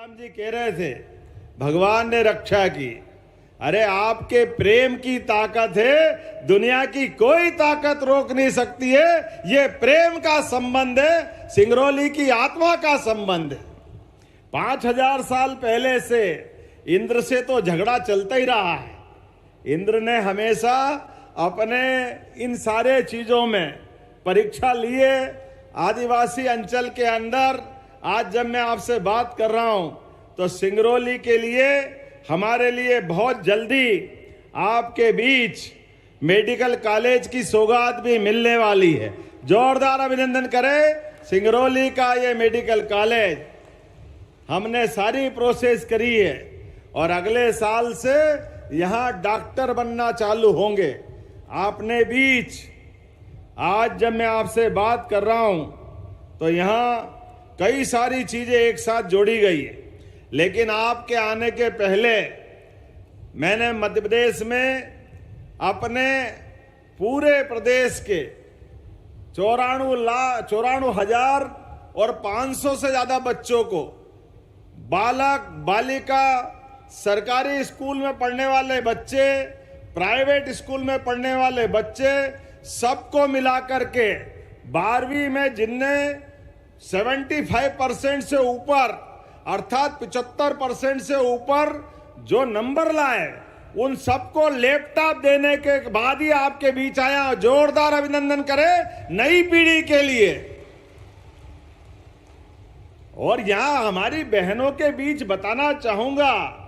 राम जी कह रहे थे भगवान ने रक्षा की। अरे आपके प्रेम की ताकत है, दुनिया की कोई ताकत रोक नहीं सकती है। ये प्रेम का संबंध है, सिंगरौली की आत्मा का संबंध है। 5000 साल पहले से इंद्र से तो झगड़ा चलता ही रहा है। इंद्र ने हमेशा अपने इन सारे चीजों में परीक्षा लिए। आदिवासी अंचल के अंदर आज जब मैं आपसे बात कर रहा हूं तो सिंगरौली के लिए, हमारे लिए बहुत जल्दी आपके बीच मेडिकल कॉलेज की सौगात भी मिलने वाली है। जोरदार अभिनंदन करें सिंगरौली का ये मेडिकल कॉलेज। हमने सारी प्रोसेस करी है और अगले साल से यहाँ डॉक्टर बनना चालू होंगे। आपने बीच आज जब मैं आपसे बात कर रहा हूं तो यहाँ कई सारी चीजें एक साथ जोड़ी गई है, लेकिन आपके आने के पहले मैंने मध्य प्रदेश में अपने पूरे प्रदेश के 94,500 से ज्यादा बच्चों को, बालक बालिका, सरकारी स्कूल में पढ़ने वाले बच्चे, प्राइवेट स्कूल में पढ़ने वाले बच्चे, सबको मिलाकर के 12वीं में जिनने 75% से ऊपर अर्थात 75% से ऊपर जो नंबर लाए, उन सबको लैपटॉप देने के बाद ही आपके बीच आया। जोरदार अभिनंदन करें नई पीढ़ी के लिए। और यहां हमारी बहनों के बीच बताना चाहूंगा,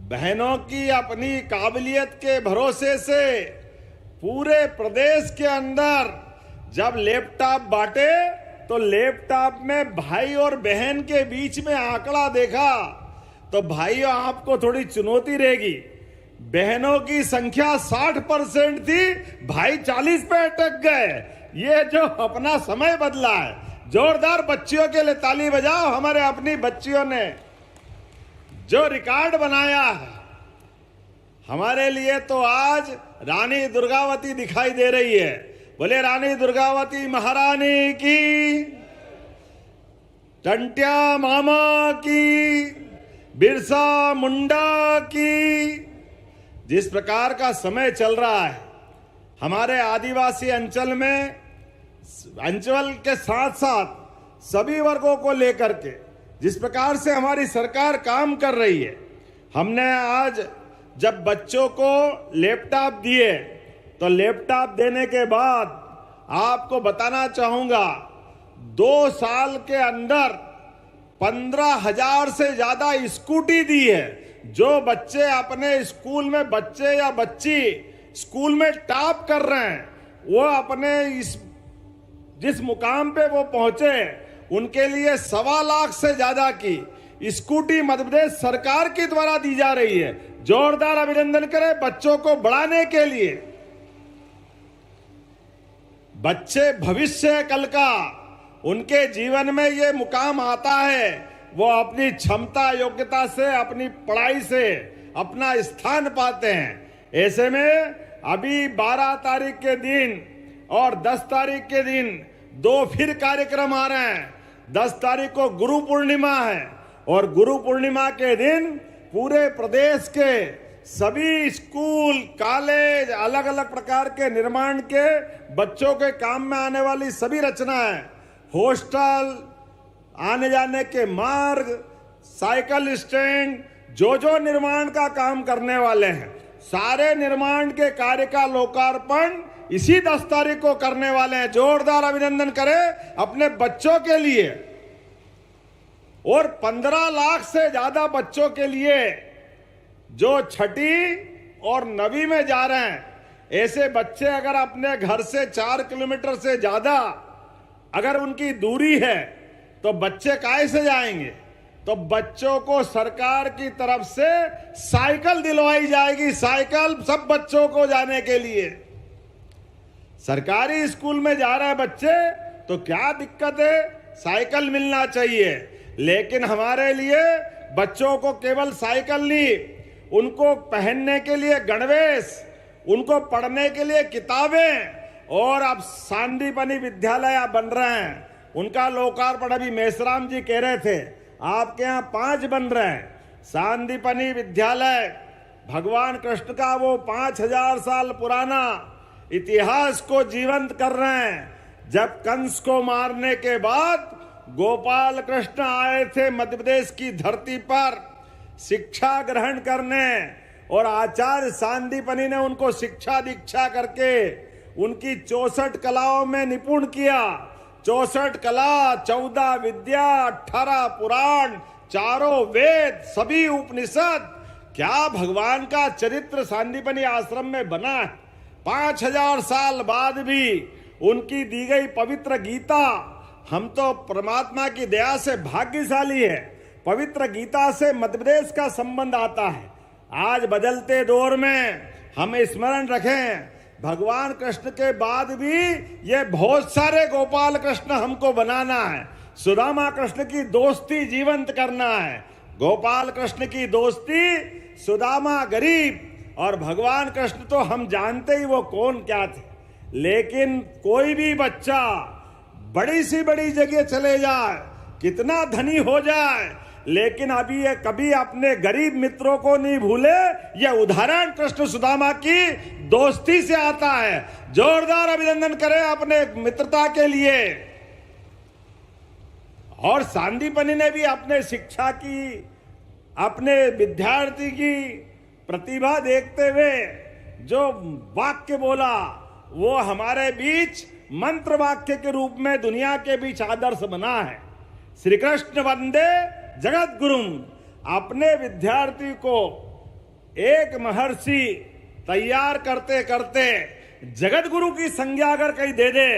बहनों की अपनी काबिलियत के भरोसे से पूरे प्रदेश के अंदर जब लैपटॉप बांटे तो लैपटॉप में भाई और बहन के बीच में आंकड़ा देखा तो भाइयों आपको थोड़ी चुनौती रहेगी। बहनों की संख्या 60% थी, भाई 40 पे अटक गए। ये जो अपना समय बदला है। जोरदार बच्चियों के लिए ताली बजाओ। हमारे अपनी बच्चियों ने जो रिकॉर्ड बनाया है हमारे लिए, तो आज रानी दुर्गावती दिखाई दे रही है। बोले रानी दुर्गावती महारानी की, टंट्या मामा की, बिरसा मुंडा की। जिस प्रकार का समय चल रहा है हमारे आदिवासी अंचल में, अंचल के साथ साथ सभी वर्गों को लेकर के जिस प्रकार से हमारी सरकार काम कर रही है, हमने आज जब बच्चों को लैपटॉप दिए तो लैपटॉप देने के बाद आपको बताना चाहूंगा 2 साल के अंदर 15,000 से ज्यादा स्कूटी दी है। जो बच्चे अपने स्कूल में, बच्चे या बच्ची स्कूल में टॉप कर रहे हैं, वो अपने इस जिस मुकाम पे वो पहुंचे, उनके लिए 1.25 लाख से ज्यादा की स्कूटी मध्य प्रदेश सरकार के द्वारा दी जा रही है। जोरदार अभिनंदन करें बच्चों को बढ़ाने के लिए। बच्चे भविष्य कल का, उनके जीवन में ये मुकाम आता है, वो अपनी क्षमता योग्यता से, अपनी पढ़ाई से अपना स्थान पाते हैं। ऐसे में अभी 12 तारीख के दिन और 10 तारीख के दिन 2 फिर कार्यक्रम आ रहे हैं। 10 तारीख को गुरु पूर्णिमा है और गुरु पूर्णिमा के दिन पूरे प्रदेश के सभी स्कूल, कॉलेज, अलग अलग प्रकार के निर्माण के बच्चों के काम में आने वाली सभी रचनाएं, हॉस्टल, आने जाने के मार्ग, साइकिल स्टैंड, जो निर्माण का काम करने वाले हैं, सारे निर्माण के कार्य का लोकार्पण इसी 10 तारीख को करने वाले हैं। जोरदार अभिनंदन करें अपने बच्चों के लिए। और 15 लाख से ज्यादा बच्चों के लिए जो 6ठी और 9वीं में जा रहे हैं, ऐसे बच्चे अगर अपने घर से 4 किलोमीटर से ज्यादा अगर उनकी दूरी है तो बच्चे काहे से जाएंगे? तो बच्चों को सरकार की तरफ से साइकिल दिलवाई जाएगी। साइकिल सब बच्चों को जाने के लिए। सरकारी स्कूल में जा रहे बच्चे तो क्या दिक्कत है, साइकिल मिलना चाहिए। लेकिन हमारे लिए बच्चों को केवल साइकिल नहीं, उनको पहनने के लिए गणवेश, उनको पढ़ने के लिए किताबें, और अब सांदीपनी विद्यालय बन रहे हैं, उनका लोकार्पण अभी मेसराम जी कह रहे थे। आपके यहाँ 5 बन रहे हैं। सांदीपनी विद्यालय भगवान कृष्ण का वो 5000 साल पुराना इतिहास को जीवंत कर रहे हैं। जब कंस को मारने के बाद गोपाल कृष्ण आए थे मध्य प्रदेश की धरती पर शिक्षा ग्रहण करने, और आचार्य सांदीपनी ने उनको शिक्षा दीक्षा करके उनकी 64 कलाओं में निपुण किया। 64 कला, 14 विद्या, 18 पुराण, 4 वेद, सभी उपनिषद, क्या भगवान का चरित्र सांदीपनी आश्रम में बना है। 5000 साल बाद भी उनकी दी गई पवित्र गीता, हम तो परमात्मा की दया से भाग्यशाली है, पवित्र गीता से मध्य प्रदेश का संबंध आता है। आज बदलते दौर में हम स्मरण रखें, भगवान कृष्ण के बाद भी ये बहुत सारे गोपाल कृष्ण हमको बनाना है। सुदामा कृष्ण की दोस्ती जीवंत करना है। गोपाल कृष्ण की दोस्ती, सुदामा गरीब और भगवान कृष्ण तो हम जानते ही वो कौन क्या थे। लेकिन कोई भी बच्चा बड़ी सी बड़ी जगह चले जाए, कितना धनी हो जाए, लेकिन अभी ये कभी अपने गरीब मित्रों को नहीं भूले। यह उदाहरण कृष्ण सुदामा की दोस्ती से आता है। जोरदार अभिनंदन करें अपने मित्रता के लिए। और सांदीपनी ने भी अपने शिक्षा की, अपने विद्यार्थी की प्रतिभा देखते हुए जो वाक्य बोला, वो हमारे बीच मंत्र वाक्य के रूप में दुनिया के बीच आदर्श बना है। श्री कृष्ण वंदे जगत गुरुम। अपने विद्यार्थी को एक महर्षि तैयार करते करते जगत गुरु की संज्ञा अगर कहीं दे दे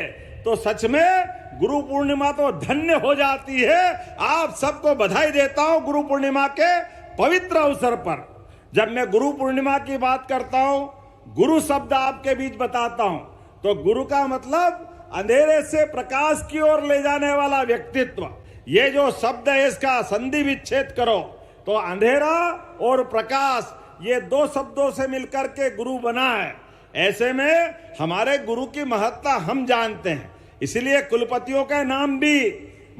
तो सच में गुरु पूर्णिमा तो धन्य हो जाती है। आप सबको बधाई देता हूं गुरु पूर्णिमा के पवित्र अवसर पर। जब मैं गुरु पूर्णिमा की बात करता हूं, गुरु शब्द आपके बीच बताता हूं, तो गुरु का मतलब अंधेरे से प्रकाश की ओर ले जाने वाला व्यक्तित्व। ये जो शब्द है इसका संधि विच्छेद करो तो अंधेरा और प्रकाश, ये 2 शब्दों से मिलकर के गुरु बना है। ऐसे में हमारे गुरु की महत्ता हम जानते हैं, इसलिए कुलपतियों का नाम भी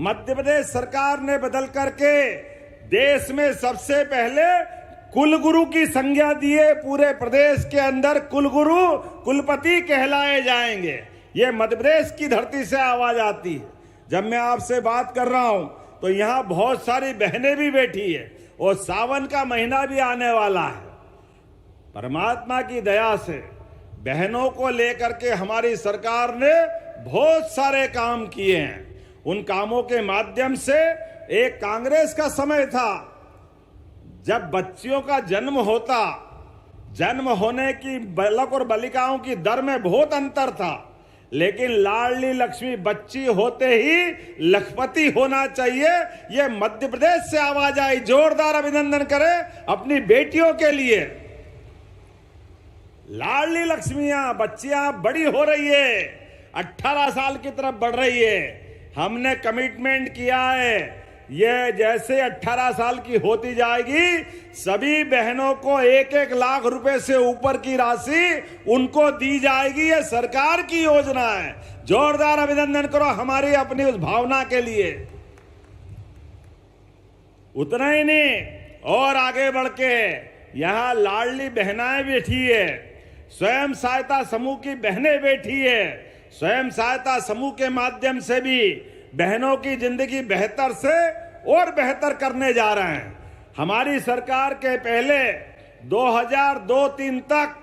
मध्य प्रदेश सरकार ने बदल करके देश में सबसे पहले कुलगुरु की संज्ञा दिए। पूरे प्रदेश के अंदर कुलगुरु, कुलपति कहलाए जाएंगे। ये मध्य प्रदेश की धरती से आवाज आती है। जब मैं आपसे बात कर रहा हूं तो यहाँ बहुत सारी बहनें भी बैठी है और सावन का महीना भी आने वाला है। परमात्मा की दया से बहनों को लेकर के हमारी सरकार ने बहुत सारे काम किए हैं। उन कामों के माध्यम से, एक कांग्रेस का समय था जब बच्चियों का जन्म होता, जन्म होने की बालक और बालिकाओं की दर में बहुत अंतर था, लेकिन लाडली लक्ष्मी बच्ची होते ही लखपति होना चाहिए, ये मध्य प्रदेश से आवाज आई। जोरदार अभिनंदन करें अपनी बेटियों के लिए। लाडली लक्ष्मियां, बच्चियां बड़ी हो रही है, 18 साल की तरफ बढ़ रही है। हमने कमिटमेंट किया है, ये जैसे 18 साल की होती जाएगी सभी बहनों को 1-1 लाख रुपए से ऊपर की राशि उनको दी जाएगी। ये सरकार की योजना है। जोरदार अभिनंदन करो हमारी अपनी उस भावना के लिए। उतना ही नहीं, और आगे बढ़ के यहां लाडली बहनाएं बैठी है, स्वयं सहायता समूह की बहनें बैठी है। स्वयं सहायता समूह के माध्यम से भी बहनों की जिंदगी बेहतर से और बेहतर करने जा रहे हैं। हमारी सरकार के पहले 2002-03 तक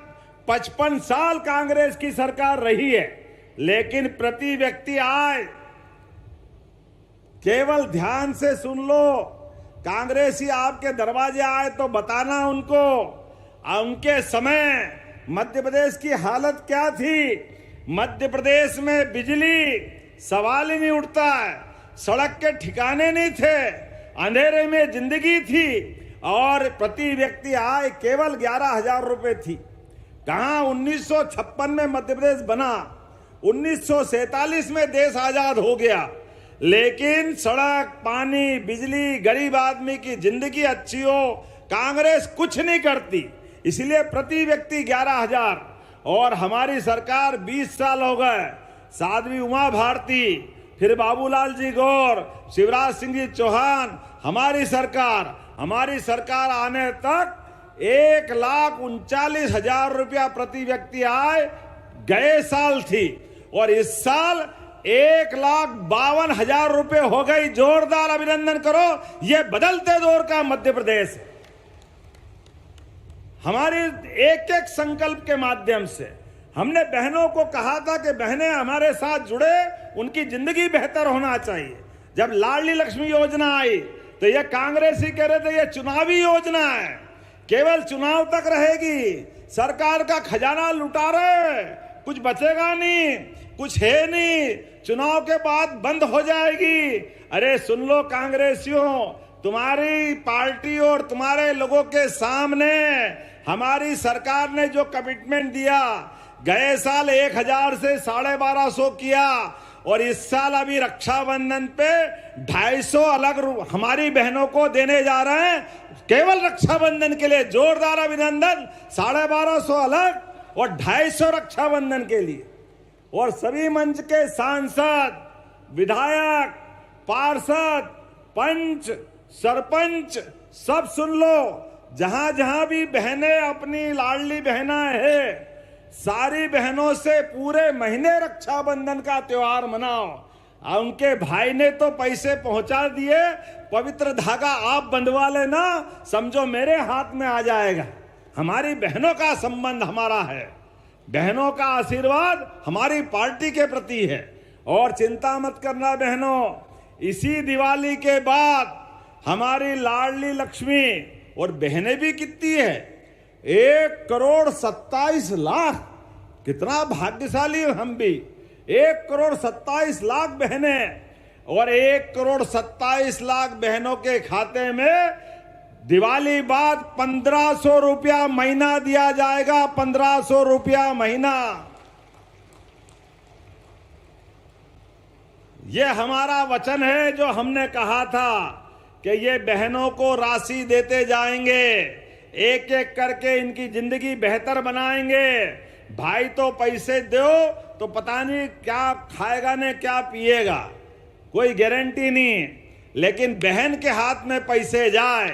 55 साल कांग्रेस की सरकार रही है, लेकिन प्रति व्यक्ति आय, केवल ध्यान से सुन लो, कांग्रेसी आपके दरवाजे आए तो बताना उनको, उनके समय मध्य प्रदेश की हालत क्या थी। मध्य प्रदेश में बिजली सवाल ही नहीं उठता है, सड़क के ठिकाने नहीं थे, अंधेरे में जिंदगी थी, और प्रति व्यक्ति आय केवल 11,000 रुपए थी। कहां 1956 में मध्य प्रदेश बना, 1947 में देश आजाद हो गया, लेकिन सड़क, पानी, बिजली, गरीब आदमी की जिंदगी अच्छी हो, कांग्रेस कुछ नहीं करती। इसलिए प्रति व्यक्ति 11,000। और हमारी सरकार 20 साल हो गए, साध्वी उमा भारती फिर बाबूलाल जी गौर, शिवराज सिंह जी चौहान, हमारी सरकार आने तक 1,39,000 रुपया प्रति व्यक्ति आय गए साल थी और इस साल 1,52,000 रुपये हो गई। जोरदार अभिनंदन करो। यह बदलते दौर का मध्य प्रदेश है। हमारे एक एक संकल्प के माध्यम से हमने बहनों को कहा था कि बहनें हमारे साथ जुड़े, उनकी जिंदगी बेहतर होना चाहिए। जब लाडली लक्ष्मी योजना आई तो यह कांग्रेसी कह रहे थे यह चुनावी योजना है, केवल चुनाव तक रहेगी, सरकार का खजाना लुटा रहे, कुछ बचेगा नहीं, कुछ है नहीं, चुनाव के बाद बंद हो जाएगी। अरे सुन लो कांग्रेसियों, तुम्हारी पार्टी और तुम्हारे लोगों के सामने हमारी सरकार ने जो कमिटमेंट दिया, गए साल 1,000 से 1,250 किया और इस साल अभी रक्षाबंधन पे 250 अलग हमारी बहनों को देने जा रहे हैं, केवल रक्षाबंधन के लिए। जोरदार अभिनंदन। 1,250 अलग और 250 रक्षाबंधन के लिए। और सभी मंच के सांसद, विधायक, पार्षद, पंच, सरपंच सब सुन लो, जहां जहां भी बहनें अपनी लाडली बहना है, सारी बहनों से पूरे महीने रक्षाबंधन का त्योहार मनाओ। उनके भाई ने तो पैसे पहुंचा दिए, पवित्र धागा आप बंधवा लेना, समझो मेरे हाथ में आ जाएगा। हमारी बहनों का संबंध हमारा है, बहनों का आशीर्वाद हमारी पार्टी के प्रति है। और चिंता मत करना बहनों, इसी दिवाली के बाद हमारी लाडली लक्ष्मी, और बहनें भी कितनी है, 1,27,00,000। कितना भाग्यशाली हम भी। 1,27,00,000 बहनें और 1,27,00,000 बहनों के खाते में दिवाली बाद 1,500 रुपया महीना दिया जाएगा। 1,500 रुपया महीना। यह हमारा वचन है जो हमने कहा था कि ये बहनों को राशि देते जाएंगे, एक एक करके इनकी जिंदगी बेहतर बनाएंगे। भाई तो पैसे दो तो पता नहीं क्या खाएगा ने क्या पिएगा, कोई गारंटी नहीं, लेकिन बहन के हाथ में पैसे जाए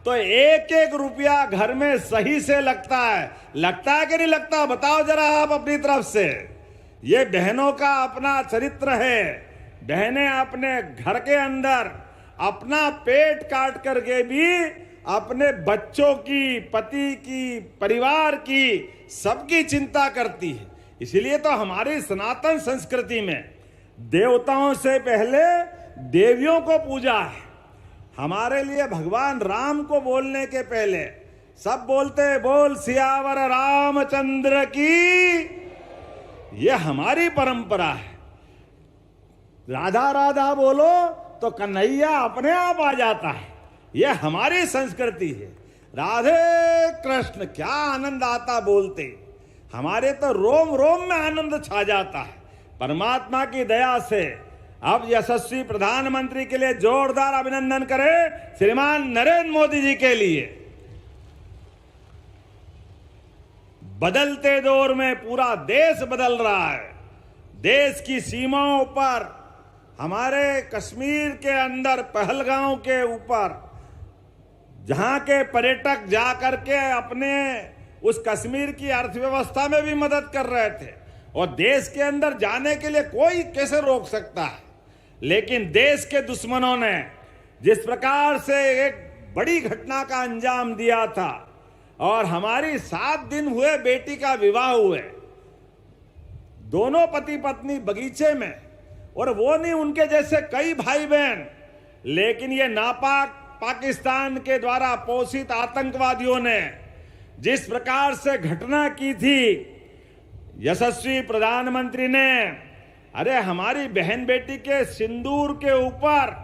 तो एक एक रुपया घर में सही से लगता है। लगता है कि नहीं लगता, बताओ जरा आप अपनी तरफ से। ये बहनों का अपना चरित्र है। बहनें अपने घर के अंदर अपना पेट काट करके भी अपने बच्चों की, पति की, परिवार की, सबकी चिंता करती है। इसलिए तो हमारी सनातन संस्कृति में देवताओं से पहले देवियों को पूजा है। हमारे लिए भगवान राम को बोलने के पहले सब बोलते बोल सियावर रामचंद्र की। यह हमारी परंपरा है। राधा राधा बोलो तो कन्हैया अपने आप आ जाता है। यह हमारी संस्कृति है। राधे कृष्ण, क्या आनंद आता बोलते, हमारे तो रोम रोम में आनंद छा जाता है। परमात्मा की दया से अब यशस्वी प्रधानमंत्री के लिए जोरदार अभिनंदन करें, श्रीमान नरेंद्र मोदी जी के लिए। बदलते दौर में पूरा देश बदल रहा है। देश की सीमाओं पर, हमारे कश्मीर के अंदर पहलगांव के ऊपर, जहां के पर्यटक जाकर के अपने उस कश्मीर की अर्थव्यवस्था में भी मदद कर रहे थे, और देश के अंदर जाने के लिए कोई कैसे रोक सकता है। लेकिन देश के दुश्मनों ने जिस प्रकार से एक बड़ी घटना का अंजाम दिया था, और हमारी 7 दिन हुए बेटी का विवाह हुए, दोनों पति पत्नी बगीचे में, और वो नहीं उनके जैसे कई भाई बहन, लेकिन ये नापाक पाकिस्तान के द्वारा पोषित आतंकवादियों ने जिस प्रकार से घटना की थी, यशस्वी प्रधानमंत्री ने, अरे हमारी बहन बेटी के सिंदूर के ऊपर,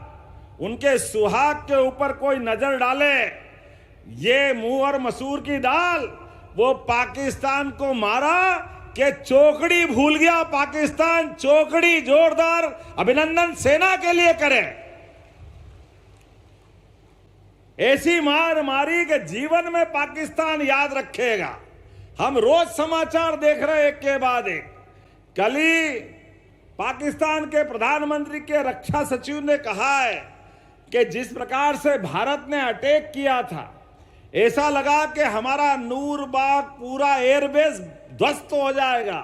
उनके सुहाग के ऊपर कोई नजर डाले, ये मुंह और मसूर की दाल, वो पाकिस्तान को मारा कि चौकड़ी भूल गया पाकिस्तान। चौकड़ी जोरदार अभिनंदन सेना के लिए करें। ऐसी मार मारी कि जीवन में पाकिस्तान याद रखेगा। हम रोज समाचार देख रहे एक के बाद एक। कल ही पाकिस्तान के प्रधानमंत्री के रक्षा सचिव ने कहा है कि जिस प्रकार से भारत ने अटैक किया था, ऐसा लगा कि हमारा नूरबाग पूरा एयरबेस ध्वस्त हो जाएगा,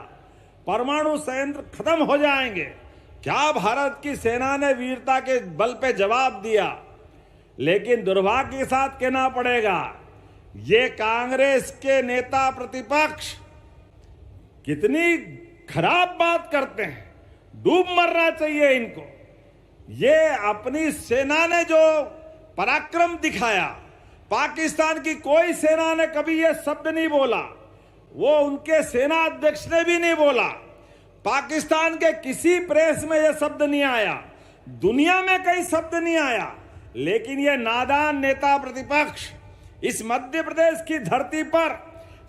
परमाणु संयंत्र खत्म हो जाएंगे। क्या भारत की सेना ने वीरता के बल पे जवाब दिया। लेकिन दुर्भाग्य के साथ कहना पड़ेगा, ये कांग्रेस के नेता प्रतिपक्ष कितनी खराब बात करते हैं। डूब मरना चाहिए इनको। ये अपनी सेना ने जो पराक्रम दिखाया, पाकिस्तान की कोई सेना ने कभी ये शब्द नहीं बोला, वो उनके सेना अध्यक्ष ने भी नहीं बोला, पाकिस्तान के किसी प्रेस में ये शब्द नहीं आया, दुनिया में कई शब्द नहीं आया। लेकिन ये नादान नेता प्रतिपक्ष इस मध्य प्रदेश की धरती पर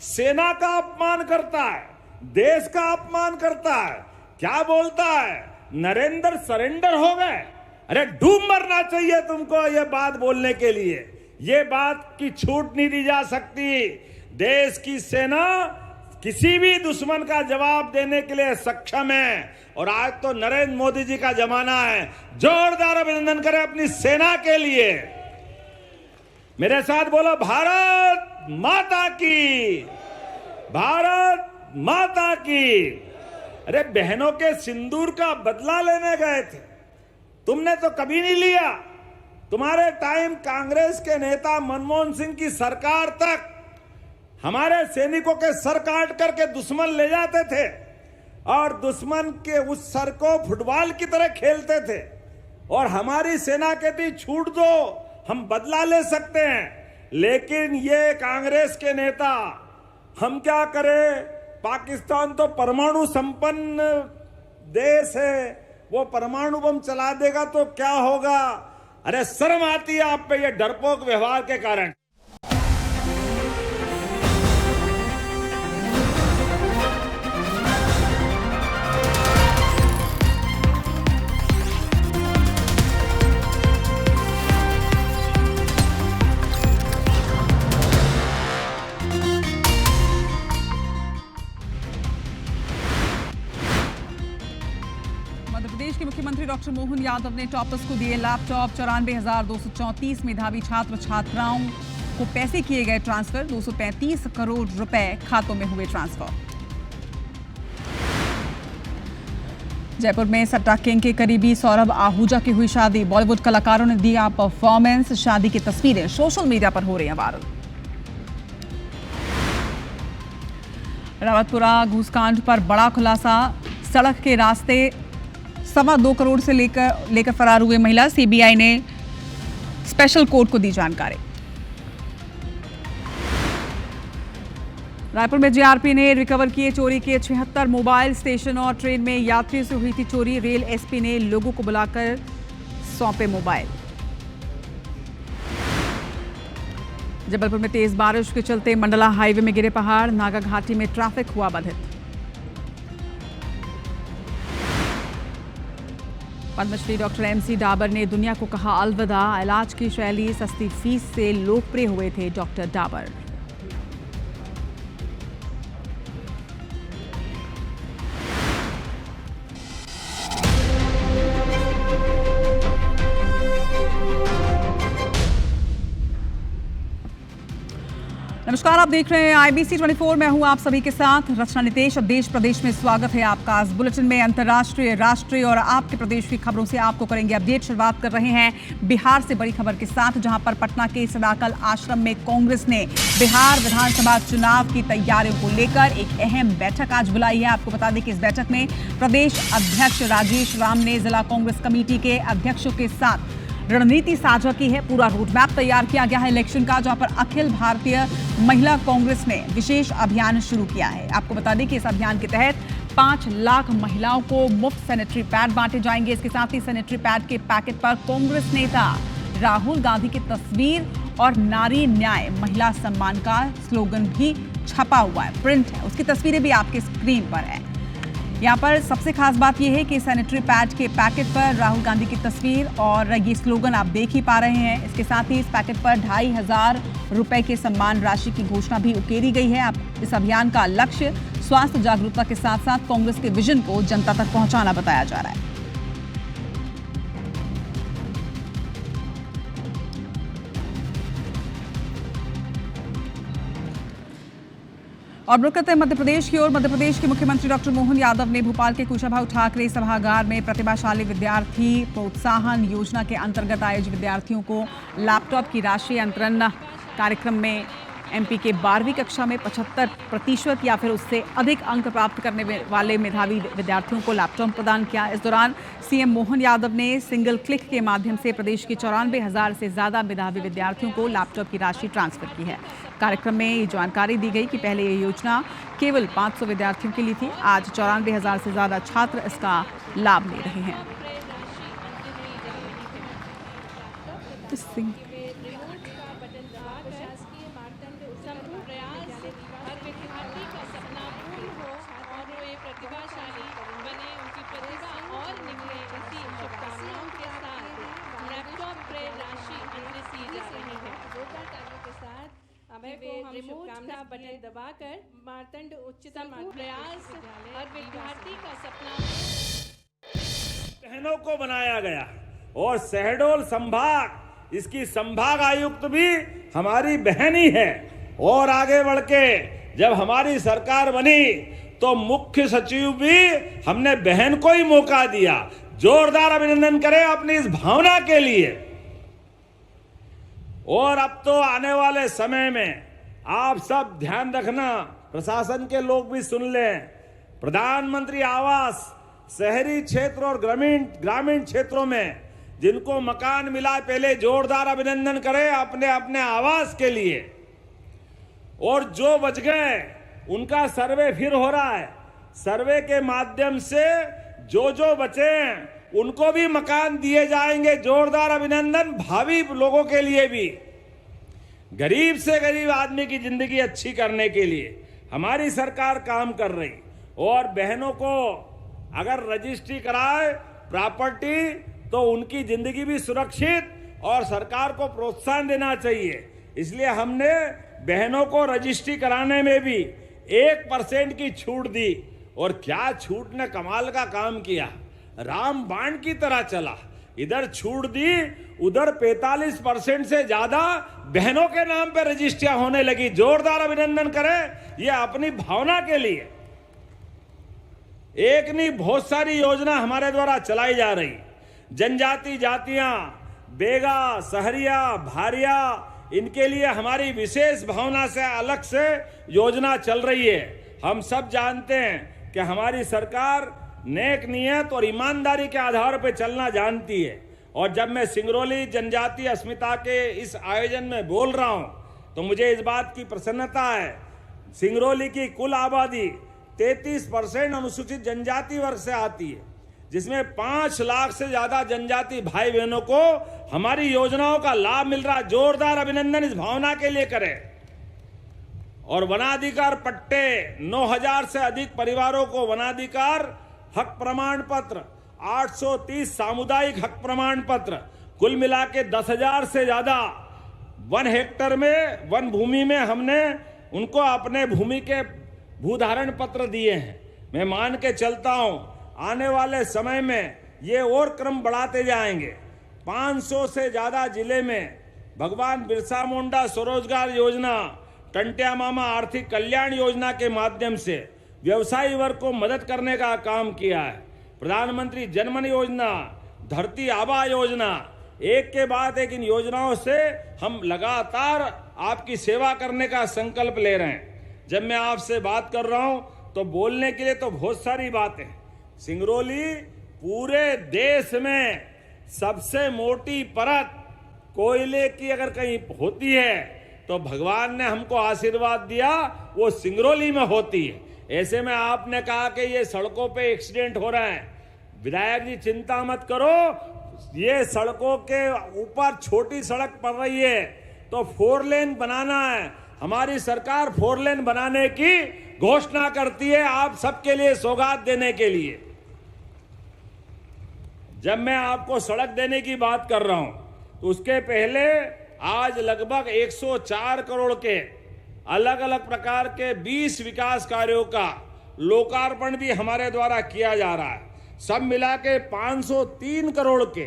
सेना का अपमान करता है, देश का अपमान करता है। क्या बोलता है, नरेंद्र सरेंडर हो गए। अरे डूब मरना चाहिए तुमको ये बात बोलने के लिए। ये बात की छूट नहीं दी जा सकती। देश की सेना किसी भी दुश्मन का जवाब देने के लिए सक्षम है। और आज तो नरेंद्र मोदी जी का जमाना है। जोरदार अभिनंदन करें अपनी सेना के लिए। मेरे साथ बोलो, भारत माता की, भारत माता की। अरे बहनों के सिंदूर का बदला लेने गए थे, तुमने तो कभी नहीं लिया। तुम्हारे टाइम कांग्रेस के नेता मनमोहन सिंह की सरकार तक हमारे सैनिकों के सर काट करके दुश्मन ले जाते थे और दुश्मन के उस सर को फुटबॉल की तरह खेलते थे। और हमारी सेना कहती छूट दो, हम बदला ले सकते हैं। लेकिन ये कांग्रेस के नेता, हम क्या करें, पाकिस्तान तो परमाणु संपन्न देश है, वो परमाणु बम चला देगा तो क्या होगा। अरे शर्म आती है आप पे ये डरपोक व्यवहार के कारण। प्रदेश के मुख्यमंत्री डॉक्टर मोहन यादव ने टॉपर्स को दिए लैपटॉप। 94,234 मेधावी छात्र छात्राओं को पैसे किए गए ट्रांसफर। 235 करोड़ रुपए खातों में हुए ट्रांसफर। जयपुर में सट्टा किंग के करीबी सौरभ आहूजा की हुई शादी। बॉलीवुड कलाकारों ने दिया परफॉर्मेंस। शादी की तस्वीरें सोशल मीडिया पर हो रही हैं वायरल। रावतपुरा घूसकांड पर बड़ा खुलासा। सड़क के रास्ते 2.25 करोड़ से लेकर फरार हुए महिला। सीबीआई ने स्पेशल कोर्ट को दी जानकारी। रायपुर में जीआरपी ने रिकवर किए चोरी किए 76 मोबाइल। स्टेशन और ट्रेन में यात्रियों से हुई थी चोरी। रेल एसपी ने लोगों को बुलाकर सौंपे मोबाइल। जबलपुर में तेज बारिश के चलते मंडला हाईवे में गिरे पहाड़। नागा घाटी में ट्रैफिक हुआ बाधित। पद्मश्री डॉक्टर एमसी डाबर ने दुनिया को कहा अलविदा। इलाज की शैली, सस्ती फीस से लोकप्रिय हुए थे डॉक्टर डाबर। नमस्कार, आप देख रहे हैं IBC 24। मैं हूं आप सभी के साथ रचना नितेश। और देश प्रदेश में स्वागत है आपका। इस बुलेटिन में अंतर्राष्ट्रीय, राष्ट्रीय और आपके प्रदेश की खबरों से आपको करेंगे अपडेट। शुरुआत कर रहे हैं बिहार से बड़ी खबर के साथ, जहां पर पटना के सदाकल आश्रम में कांग्रेस ने बिहार विधानसभा चुनाव की तैयारियों को लेकर एक अहम बैठक आज बुलाई है। आपको बता दें कि इस बैठक में प्रदेश अध्यक्ष राजेश राम ने जिला कांग्रेस कमेटी के अध्यक्षों के साथ रणनीति साझा की है। पूरा रोड मैप तैयार किया गया है इलेक्शन का, जहां पर अखिल भारतीय महिला कांग्रेस ने विशेष अभियान शुरू किया है। आपको बता दें कि इस अभियान के तहत 5 लाख महिलाओं को मुफ्त सैनिटरी पैड बांटे जाएंगे। इसके साथ ही सैनिटरी पैड के पैकेट पर कांग्रेस नेता राहुल गांधी की तस्वीर और नारी न्याय महिला सम्मान का स्लोगन भी छपा हुआ है, प्रिंट है। उसकी तस्वीरें भी आपके स्क्रीन पर है। यहाँ पर सबसे खास बात यह है कि सैनिटरी पैड के पैकेट पर राहुल गांधी की तस्वीर और ये स्लोगन आप देख ही पा रहे हैं। इसके साथ ही इस पैकेट पर 2500 रुपए के सम्मान राशि की घोषणा भी उकेरी गई है। अब इस अभियान का लक्ष्य स्वास्थ्य जागरूकता के साथ साथ कांग्रेस के विजन को जनता तक पहुंचाना बताया जा रहा है। और रुक करते हैं मध्य प्रदेश की ओर। मध्य प्रदेश के मुख्यमंत्री डॉक्टर मोहन यादव ने भोपाल के कुशाभाऊ ठाकरे सभागार में प्रतिभाशाली विद्यार्थी प्रोत्साहन योजना के अंतर्गत आयोजित विद्यार्थियों को लैपटॉप की राशि अंतरण कार्यक्रम में एमपी के 12वीं कक्षा में 75% या फिर उससे अधिक अंक प्राप्त करने वाले मेधावी विद्यार्थियों को लैपटॉप प्रदान किया। इस दौरान सीएम मोहन यादव ने सिंगल क्लिक के माध्यम से प्रदेश के 94,000 से ज्यादा मेधावी विद्यार्थियों को लैपटॉप की राशि ट्रांसफर की है। कार्यक्रम में ये जानकारी दी गई कि पहले ये योजना केवल 500 विद्यार्थियों के लिए थी। आज 94,000 से ज्यादा छात्र इसका लाभ ले रहे हैं। शुभकामना बटन दबाकर मार्तंड उच्चतम प्रयास हर विद्यार्थी का सपना बहनों को बनाया गया और शहडोल संभाग, इसकी संभाग आयुक्त भी हमारी बहन ही है। और आगे बढ़ के जब हमारी सरकार बनी तो मुख्य सचिव भी हमने बहन को ही मौका दिया। जोरदार अभिनंदन करें अपनी इस भावना के लिए। और अब तो आने वाले समय में आप सब ध्यान रखना, प्रशासन के लोग भी सुन लें, प्रधानमंत्री आवास शहरी क्षेत्र और ग्रामीण क्षेत्रों में जिनको मकान मिला, पहले जोरदार अभिनंदन करें अपने अपने आवास के लिए। और जो बच गए उनका सर्वे फिर हो रहा है। सर्वे के माध्यम से जो बचे उनको भी मकान दिए जाएंगे। जोरदार अभिनंदन भावी लोगों के लिए भी। गरीब से गरीब आदमी की जिंदगी अच्छी करने के लिए हमारी सरकार काम कर रही। और बहनों को अगर रजिस्ट्री कराए प्रॉपर्टी तो उनकी जिंदगी भी सुरक्षित और सरकार को प्रोत्साहन देना चाहिए। इसलिए हमने बहनों को रजिस्ट्री कराने में भी 1% की छूट दी। और क्या छूट ने कमाल का काम किया, रामबाण की तरह चला। इधर छूट दी, उधर 45% से ज्यादा बहनों के नाम पे रजिस्ट्रियां होने लगी। जोरदार अभिनंदन करें ये अपनी भावना के लिए। एक नहीं बहुत सारी योजना हमारे द्वारा चलाई जा रही। जनजाति जातियां, बेगा, सहरिया, भारिया, इनके लिए हमारी विशेष भावना से अलग से योजना चल रही है। हम सब जानते हैं कि हमारी सरकार नेक नियत और ईमानदारी के आधार पर चलना जानती है। और जब मैं सिंगरौली जनजातीय अस्मिता के इस आयोजन में बोल रहा हूं तो मुझे इस बात की प्रसन्नता है, सिंगरौली की कुल आबादी 33% अनुसूचित जनजाति वर्ग से आती है, जिसमें 5 लाख से ज्यादा जनजाति भाई बहनों को हमारी योजनाओं का लाभ मिल रहा है। जोरदार अभिनंदन इस भावना के लिए करें। और वनाधिकार पट्टे 9,000 से अधिक परिवारों को वनाधिकार हक प्रमाण पत्र, 830 सामुदायिक हक प्रमाण पत्र, कुल मिला के 10,000 से ज्यादा 1 हेक्टर में वन भूमि में हमने उनको अपने भूमि के भूधारण पत्र दिए हैं। मैं मान के चलता हूं आने वाले समय में ये और क्रम बढ़ाते जाएंगे। 500 से ज्यादा जिले में भगवान बिरसा मुंडा स्वरोजगार योजना, टंट्या मामा आर्थिक कल्याण योजना के माध्यम से व्यवसायी वर्ग को मदद करने का काम किया है। प्रधानमंत्री जनमन योजना, धरती आबा योजना, एक के बाद एक इन योजनाओं से हम लगातार आपकी सेवा करने का संकल्प ले रहे हैं। जब मैं आपसे बात कर रहा हूं तो बोलने के लिए तो बहुत सारी बातें। सिंगरौली पूरे देश में सबसे मोटी परत कोयले की अगर कहीं होती है तो भगवान ने हमको आशीर्वाद दिया, वो सिंगरौली में होती है। ऐसे में आपने कहा कि ये सड़कों पे एक्सीडेंट हो रहे हैं, विधायक जी चिंता मत करो, ये सड़कों के ऊपर छोटी सड़क पड़ रही है तो 4 लेन बनाना है। हमारी सरकार 4 लेन बनाने की घोषणा करती है आप सबके लिए सौगात देने के लिए। जब मैं आपको सड़क देने की बात कर रहा हूं तो उसके पहले आज लगभग 104 करोड़ के अलग अलग प्रकार के 20 विकास कार्यों का लोकार्पण भी हमारे द्वारा किया जा रहा है। सब मिला के 503 करोड़ के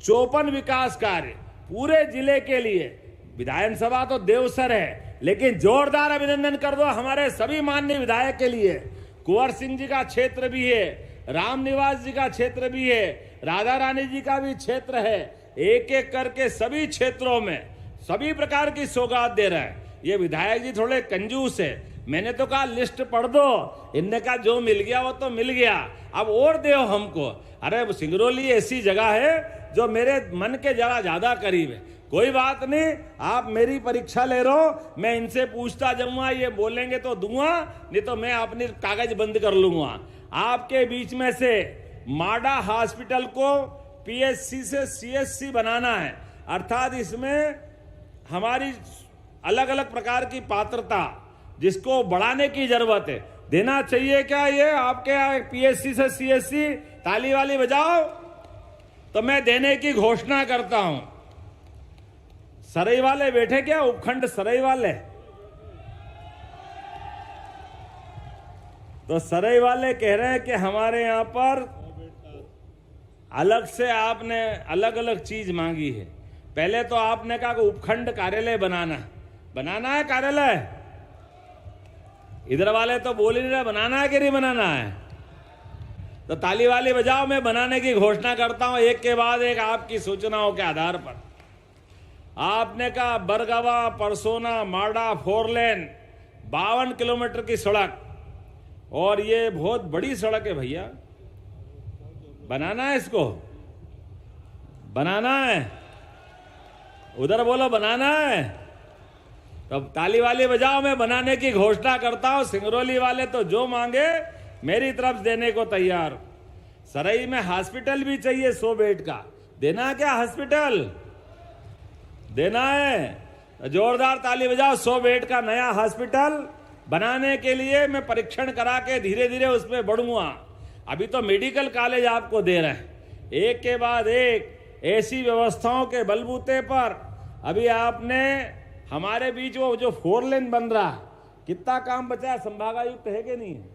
54 विकास कार्य पूरे जिले के लिए। विधानसभा तो देवसर है, लेकिन जोरदार अभिनंदन कर दो हमारे सभी माननीय विधायक के लिए। कुंवर सिंह जी का क्षेत्र भी है, रामनिवास जी का क्षेत्र भी है, राधा रानी जी का भी क्षेत्र है। एक एक करके सभी क्षेत्रों में सभी प्रकार की सौगात दे रहे हैं। ये विधायक जी थोड़े कंजूस है। मैंने तो कहा लिस्ट पढ़ दो, इनने कहा जो मिल गया वो तो मिल गया, अब और दो हमको। अरे सिंगरौली ऐसी जगह है जो मेरे मन के जरा ज्यादा करीब है। कोई बात नहीं, आप मेरी परीक्षा ले रहे हो, मैं इनसे पूछता जाऊंगा, ये बोलेंगे तो दूंगा, नहीं तो मैं अपनी कागज बंद कर लूंगा। आपके बीच में से माडा हॉस्पिटल को पीएचसी से सीएचसी बनाना है, अर्थात इसमें हमारी अलग अलग प्रकार की पात्रता जिसको बढ़ाने की जरूरत है। देना चाहिए क्या ये आपके पीएचसी से सीएचसी? ताली वाली बजाओ। तो मैं देने की घोषणा करता हूं। सरई वाले बैठे क्या? उपखंड सरई वाले? तो सरई वाले कह रहे हैं कि हमारे यहां पर अलग से आपने अलग अलग चीज मांगी है। पहले तो आपने कहा कि उपखंड कार्यालय बनाना है कार्यालय। इधर वाले तो बोल ही नहीं रहे बनाना है कि नहीं बनाना है। तो ताली वाली बजाओ, मैं बनाने की घोषणा करता हूं एक के बाद एक आपकी सूचनाओं के आधार पर। आपने कहा बरगवा परसोना माडा 4 लेन 52 किलोमीटर की सड़क, और ये बहुत बड़ी सड़क है भैया। बनाना है, इसको बनाना है। उधर बोलो बनाना है। तब ताली वाली बजाओ, मैं बनाने की घोषणा करता हूं। सिंगरौली वाले तो जो मांगे मेरी तरफ देने को तैयार। सरई में हॉस्पिटल भी चाहिए 100 बेड का। देना है क्या हॉस्पिटल? देना है। जोरदार ताली बजाओ। 100 बेड का नया हॉस्पिटल बनाने के लिए मैं परीक्षण करा के धीरे धीरे उसमें बढ़ूंगा। अभी तो मेडिकल कॉलेज आपको दे रहे हैं, एक के बाद एक ऐसी व्यवस्थाओं के बलबूते पर। अभी आपने हमारे बीच वो जो 4 लेन बन रहा, कितना काम बचा है? संभागायुक्त है कि नहीं है?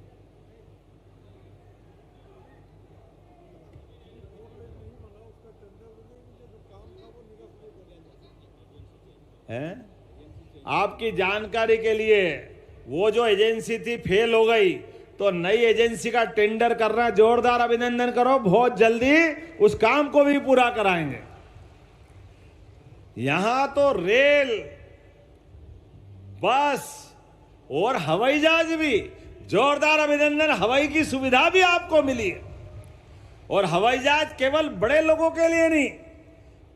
आपकी जानकारी के लिए, वो जो एजेंसी थी फेल हो गई, तो नई एजेंसी का टेंडर कर रहे हैं। जोरदार अभिनंदन करो। बहुत जल्दी उस काम को भी पूरा कराएंगे। यहां तो रेल, बस और हवाई जहाज भी। जोरदार अभिनंदन। हवाई की सुविधा भी आपको मिली है। और हवाई जहाज केवल बड़े लोगों के लिए नहीं,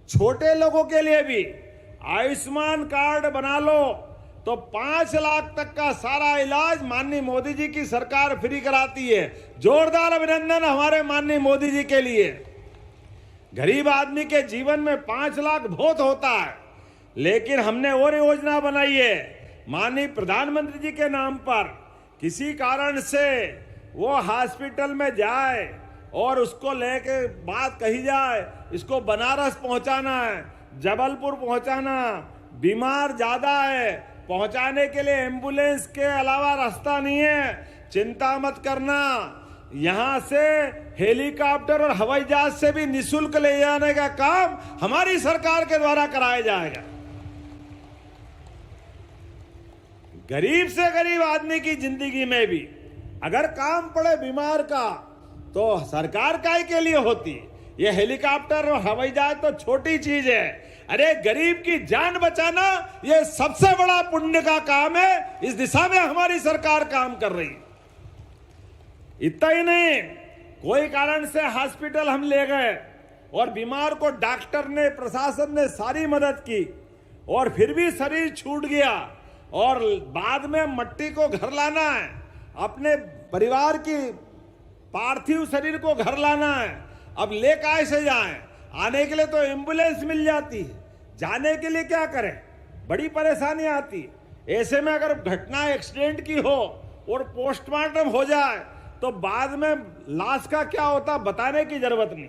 छोटे लोगों के लिए भी। आयुष्मान कार्ड बना लो तो 5 लाख तक का सारा इलाज माननीय मोदी जी की सरकार फ्री कराती है। जोरदार अभिनंदन हमारे माननीय मोदी जी के लिए। गरीब आदमी के जीवन में 5 लाख बहुत होता है, लेकिन हमने और योजना बनाई है माननीय प्रधानमंत्री जी के नाम पर। किसी कारण से वो हॉस्पिटल में जाए और उसको लेके बात कही जाए, इसको बनारस पहुंचाना है, जबलपुर पहुंचाना, बीमार ज्यादा है, पहुंचाने के लिए एम्बुलेंस के अलावा रास्ता नहीं है। चिंता मत करना, यहां से हेलीकॉप्टर और हवाई जहाज से भी निःशुल्क ले जाने का काम हमारी सरकार के द्वारा कराया जाएगा। गरीब से गरीब आदमी की जिंदगी में भी अगर काम पड़े बीमार का, तो सरकार काय के लिए होती। ये हेलीकॉप्टर और हवाई जहाज तो छोटी चीज है। अरे गरीब की जान बचाना ये सबसे बड़ा पुण्य का काम है। इस दिशा में हमारी सरकार काम कर रही। इतना ही नहीं, कोई कारण से हॉस्पिटल हम ले गए और बीमार को डॉक्टर ने, प्रशासन ने सारी मदद की, और फिर भी शरीर छूट गया, और बाद में मट्टी को घर लाना है, अपने परिवार की पार्थिव शरीर को घर लाना है। अब ले कैसे जाएं? आने के लिए तो एम्बुलेंस मिल जाती है, जाने के लिए क्या करें? बड़ी परेशानी आती। ऐसे में अगर घटना एक्सीडेंट की हो और पोस्टमार्टम हो जाए तो बाद में लाश का क्या होता बताने की जरूरत नहीं।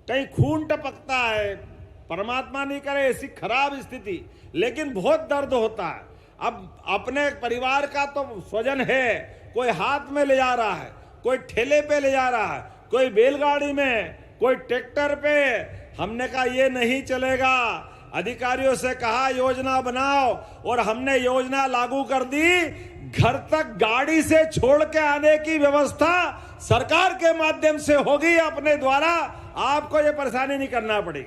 कहीं खून टपकता है, परमात्मा नहीं करे ऐसी खराब स्थिति, लेकिन बहुत दर्द होता है। अब अपने परिवार का तो स्वजन है, कोई हाथ में ले जा रहा है, कोई ठेले पे ले जा रहा है, कोई बैलगाड़ी में, कोई ट्रैक्टर पे। हमने कहा ये नहीं चलेगा, अधिकारियों से कहा योजना बनाओ, और हमने योजना लागू कर दी। घर तक गाड़ी से छोड़ के आने की व्यवस्था सरकार के माध्यम से होगी अपने द्वारा, आपको ये परेशानी नहीं करना पड़ेगी।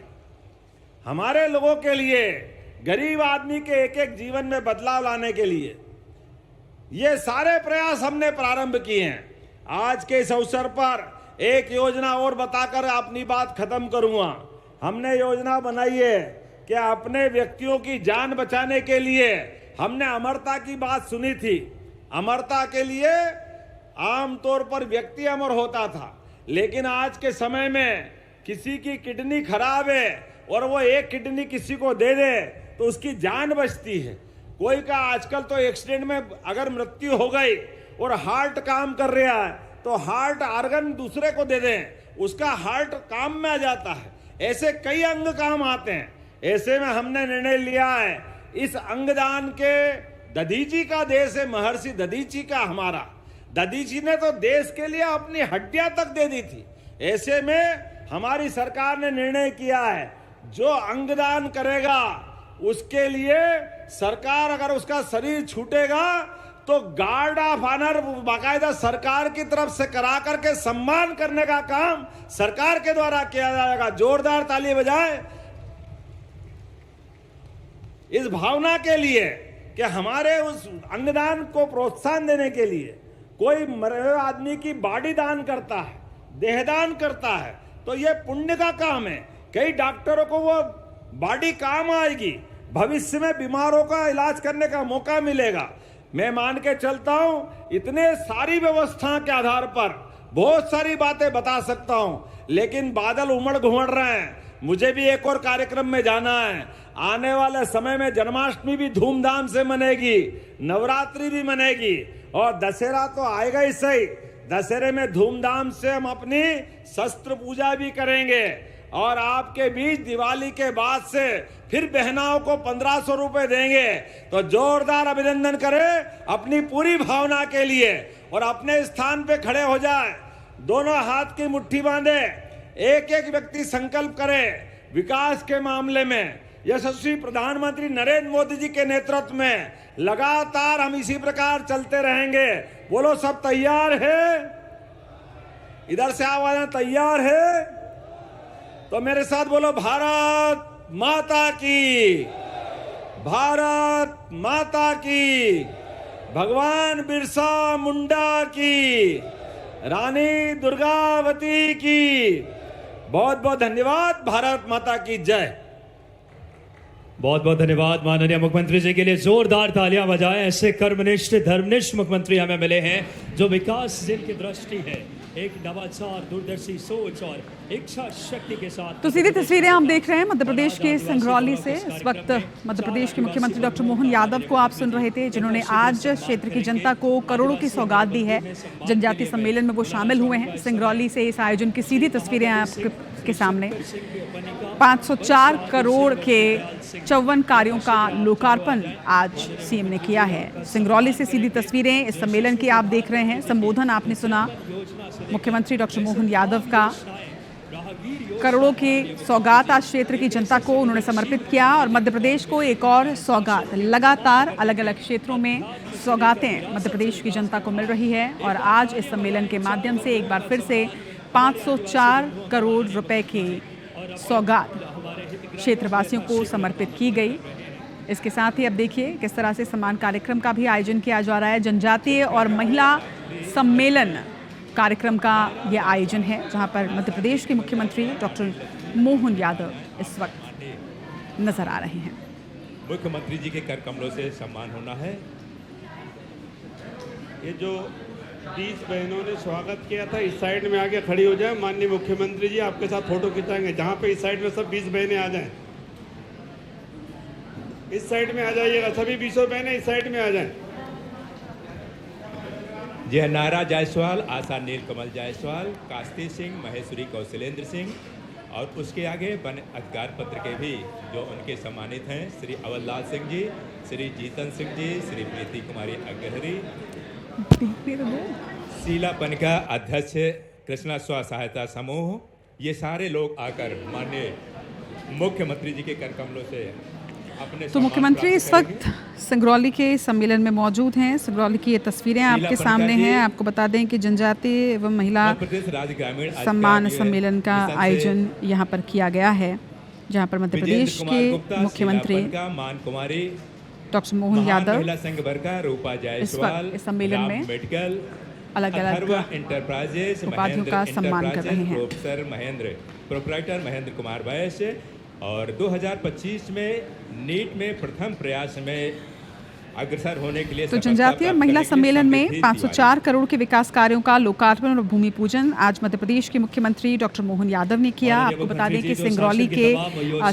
हमारे लोगों के लिए, गरीब आदमी के एक एक जीवन में बदलाव लाने के लिए ये सारे प्रयास हमने प्रारंभ किए हैं। आज के इस अवसर पर एक योजना और बताकर अपनी बात खत्म करूंगा। हमने योजना बनाई है कि अपने व्यक्तियों की जान बचाने के लिए हमने अमरता की बात सुनी थी। अमरता के लिए आमतौर पर व्यक्ति अमर होता था, लेकिन आज के समय में किसी की किडनी खराब है और वो एक किडनी किसी को दे दे तो उसकी जान बचती है। कोई का आजकल तो एक्सीडेंट में अगर मृत्यु हो गई और हार्ट काम कर रहा है तो हार्ट आर्गन दूसरे को दे दें, उसका हार्ट काम में आ जाता है। ऐसे कई अंग काम आते हैं। ऐसे में हमने निर्णय लिया है, इस अंगदान के दधीची का देश है, महर्षि दधीची का हमारा। दधीची ने तो देश के लिए अपनी हड्डियां तक दे दी थी। ऐसे में हमारी सरकार ने निर्णय किया है, जो अंगदान करेगा उसके लिए सरकार, अगर उसका शरीर छूटेगा तो गार्ड ऑफ ऑनर बाकायदा सरकार की तरफ से करा करके सम्मान करने का काम सरकार के द्वारा किया जाएगा। जोरदार ताली बजाएं इस भावना के लिए कि हमारे उस अंगदान को प्रोत्साहन देने के लिए। कोई मरे हुए आदमी की बॉडी दान करता है, देहदान करता है, तो ये पुण्य का काम है। कई डॉक्टरों को वो बॉडी काम आएगी, भविष्य में बीमारों का इलाज करने का मौका मिलेगा। मैं मान के चलता हूं, इतने सारी व्यवस्था के आधार पर बहुत सारी बातें बता सकता हूं, लेकिन बादल उमड़ घुमड़ रहे हैं। मुझे भी एक और कार्यक्रम में जाना है। आने वाले समय में जन्माष्टमी भी धूमधाम से मनेगी, नवरात्रि भी मनेगी, और दशहरा तो आएगा ही सही। दशहरे में धूमधाम से हम अपनी शस्त्र पूजा भी करेंगे, और आपके बीच दिवाली के बाद से फिर बहनाओं को 1500 रुपए देंगे। तो जोरदार अभिनंदन करें अपनी पूरी भावना के लिए, और अपने स्थान पे खड़े हो जाए, दोनों हाथ की मुट्ठी बांधे, एक एक व्यक्ति संकल्प करे विकास के मामले में। यशस्वी प्रधानमंत्री नरेंद्र मोदी जी के नेतृत्व में लगातार हम इसी प्रकार चलते रहेंगे। बोलो सब तैयार है? इधर से आवाज तैयार है? तो मेरे साथ बोलो, भारत माता की, भारत माता की, भगवान बिरसा मुंडा की, रानी दुर्गावती की। बहुत बहुत धन्यवाद। भारत माता की जय। बहुत बहुत धन्यवाद माननीय मुख्यमंत्री जी के लिए जोरदार तालियां बजाएं। ऐसे कर्मनिष्ठ धर्मनिष्ठ मुख्यमंत्री हमें मिले हैं जो विकास जिनकी दृष्टि है, एक नवाचार, दूरदर्शी सोच और इच्छा शक्ति के साथ। तो सीधी तस्वीरें हम देख रहे हैं मध्य प्रदेश के सिंगरौली से। इस वक्त मध्य प्रदेश के मुख्यमंत्री डॉक्टर मोहन यादव को आप सुन रहे थे, जिन्होंने आज क्षेत्र की जनता को करोड़ों की सौगात दी है। जनजातीय सम्मेलन में वो शामिल हुए हैं। सिंगरौली से इस आयोजन की सीधी तस्वीरें आपके सामने। 504 करोड़ के 54 कार्यों का लोकार्पण आज सीएम ने किया है। सिंगरौली से सीधी तस्वीरें इस सम्मेलन की आप देख रहे हैं। संबोधन आपने सुना मुख्यमंत्री डॉक्टर मोहन यादव का। करोड़ों की सौगात आज क्षेत्र की जनता को उन्होंने समर्पित किया, और मध्य प्रदेश को एक और सौगात। लगातार अलग अलग क्षेत्रों में सौगातें मध्य प्रदेश की जनता को मिल रही है, और आज इस सम्मेलन के माध्यम से एक बार फिर से 504 करोड़ रुपए की सौगात क्षेत्रवासियों को समर्पित की गई। इसके साथ ही अब देखिए किस तरह से सम्मान कार्यक्रम का भी आयोजन किया जा रहा है। जनजातीय और महिला सम्मेलन कार्यक्रम का यह आयोजन है, जहां पर मध्य प्रदेश के मुख्यमंत्री डॉक्टर मोहन यादव इस वक्त नजर आ रहे हैं। मुख्यमंत्री जी के कर कमलों से सम्मान होना है। ये जो 20 बहनों ने स्वागत किया था, इस साइड में आके खड़ी हो जाए। माननीय मुख्यमंत्री जी आपके साथ फोटो खिंचाएंगे। जहाँ पे इस साइड में सब 20 बहनें आ जाएं, इस साइड में आ जाइएगा। सभी 20 बहनें इस साइड में आ जाएं। जय नारा जायसवाल, आशा नीलकमल जायसवाल, कास्ती सिंह, महेश्वरी कौशलेंद्र सिंह और उसके आगे वन अधिकार पत्र के भी जो उनके सम्मानित हैं श्री अवललाल सिंह जी, श्री जीतन सिंह जी, श्री प्रीति कुमारी अग्रहरी, शीला पनिका अध्यक्ष कृष्णा स्व सहायता समूह, ये सारे लोग आकर माननीय मुख्यमंत्री जी के कर कमलों से अपने तो मुख्यमंत्री इस वक्त सिंगरौली के सम्मेलन में मौजूद हैं। सिंगरौली की ये तस्वीरें आपके सामने हैं। आपको बता दें कि जनजातीय एवं महिला सम्मान सम्मेलन का आयोजन यहाँ पर किया गया है, जहाँ पर मध्य प्रदेश के मुख्यमंत्री मान कुमारी, डॉक्टर मोहन यादव महिला संघ वर्का रूपा जायसवाल, इस सम्मेलन में मेडिकल अलग अलग इंटरप्राइजेस उपाधियों का सम्मान कर रहे हैं। प्रोफेसर महेंद्र, प्रोप्राइटर महेंद्र कुमार बैस, और 2025 में नीट में प्रथम प्रयास में अग्रसर होने के लिए तो जनजातीय और महिला सम्मेलन में 504 करोड़ के विकास कार्यों का लोकार्पण और भूमि पूजन आज मध्य प्रदेश के मुख्यमंत्री डॉक्टर मोहन यादव ने किया। आपको बता दें कि सिंगरौली के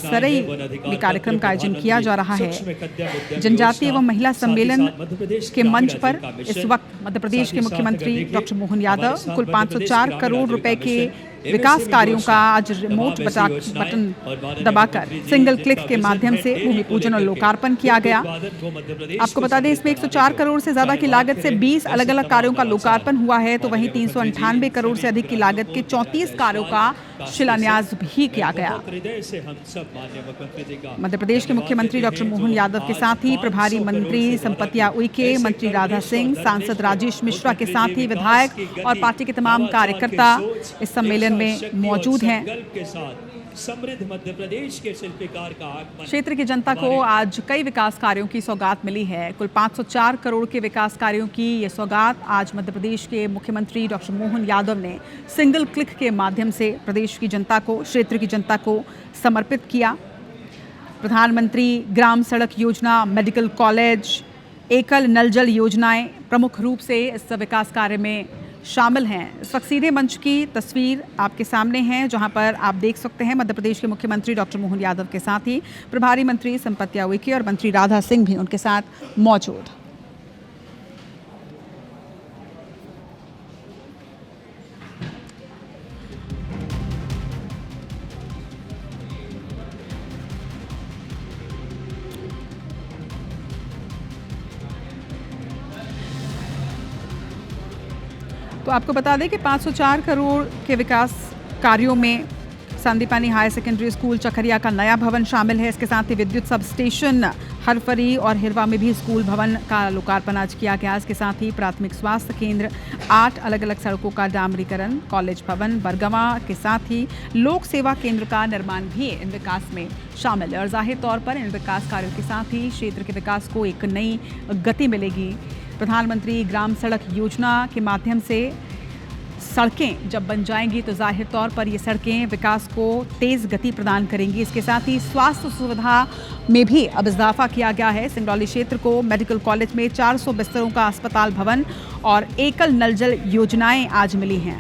सरई में कार्यक्रम का आयोजन किया जा रहा है। जनजातीय एवं महिला सम्मेलन के मंच पर इस वक्त मध्य प्रदेश के मुख्यमंत्री डॉक्टर मोहन यादव कुल 504 करोड़ रुपए के विकास कार्यों का आज रिमोट बटन दबाकर सिंगल क्लिक के माध्यम से भूमि पूजन और लोकार्पण किया गया। आपको बता दें इसमें 104 करोड़ से ज्यादा की लागत से 20 अलग अलग कार्यों का लोकार्पण हुआ है, तो वहीं 398 करोड़ से अधिक की लागत के 34 कार्यों का शिलान्यास भी किया गया। मध्य प्रदेश के मुख्यमंत्री डॉक्टर मोहन यादव के साथ ही प्रभारी मंत्री संपतिया उइके, मंत्री राधा सिंह, सांसद राजेश मिश्रा के साथ ही विधायक और पार्टी के तमाम कार्यकर्ता इस सम्मेलन में मौजूद हैं। समृद्ध मध्य प्रदेश के शिल्पकार का आगमन। क्षेत्र की जनता को आज कई विकास कार्यों की सौगात मिली है। कुल 504 करोड़ के विकास कार्यों की ये सौगात आज मध्य प्रदेश के मुख्यमंत्री डॉक्टर मोहन यादव ने सिंगल क्लिक के माध्यम से प्रदेश की जनता को, क्षेत्र की जनता को समर्पित किया। प्रधानमंत्री ग्राम सड़क योजना, मेडिकल कॉलेज, एकल नल जल योजनाएं प्रमुख रूप से इस विकास कार्य में शामिल हैं। इस वक्त सीधे मंच की तस्वीर आपके सामने है, जहां पर आप देख सकते हैं मध्य प्रदेश के मुख्यमंत्री डॉक्टर मोहन यादव के साथ ही प्रभारी मंत्री संपतिया उइके और मंत्री राधा सिंह भी उनके साथ मौजूद। तो आपको बता दें कि 504 करोड़ के विकास कार्यों में संदीपानी हायर सेकेंडरी स्कूल चखरिया का नया भवन शामिल है। इसके साथ ही विद्युत सब स्टेशन हरफरी और हिरवा में भी स्कूल भवन का लोकार्पण आज किया गया। इसके साथ ही प्राथमिक स्वास्थ्य केंद्र, 8 अलग अलग सड़कों का डामरीकरण, कॉलेज भवन बरगवा के साथ ही लोक सेवा केंद्र का निर्माण भी इन विकास में शामिल है। और जाहिर तौर पर इन विकास कार्यों के साथ ही क्षेत्र के विकास को एक नई गति मिलेगी। प्रधानमंत्री ग्राम सड़क योजना के माध्यम से सड़कें जब बन जाएंगी तो जाहिर तौर पर ये सड़कें विकास को तेज़ गति प्रदान करेंगी। इसके साथ ही स्वास्थ्य सुविधा में भी अब इजाफा किया गया है। सिंगरौली क्षेत्र को मेडिकल कॉलेज में 400 बिस्तरों का अस्पताल भवन और एकल नल जल योजनाएं आज मिली हैं।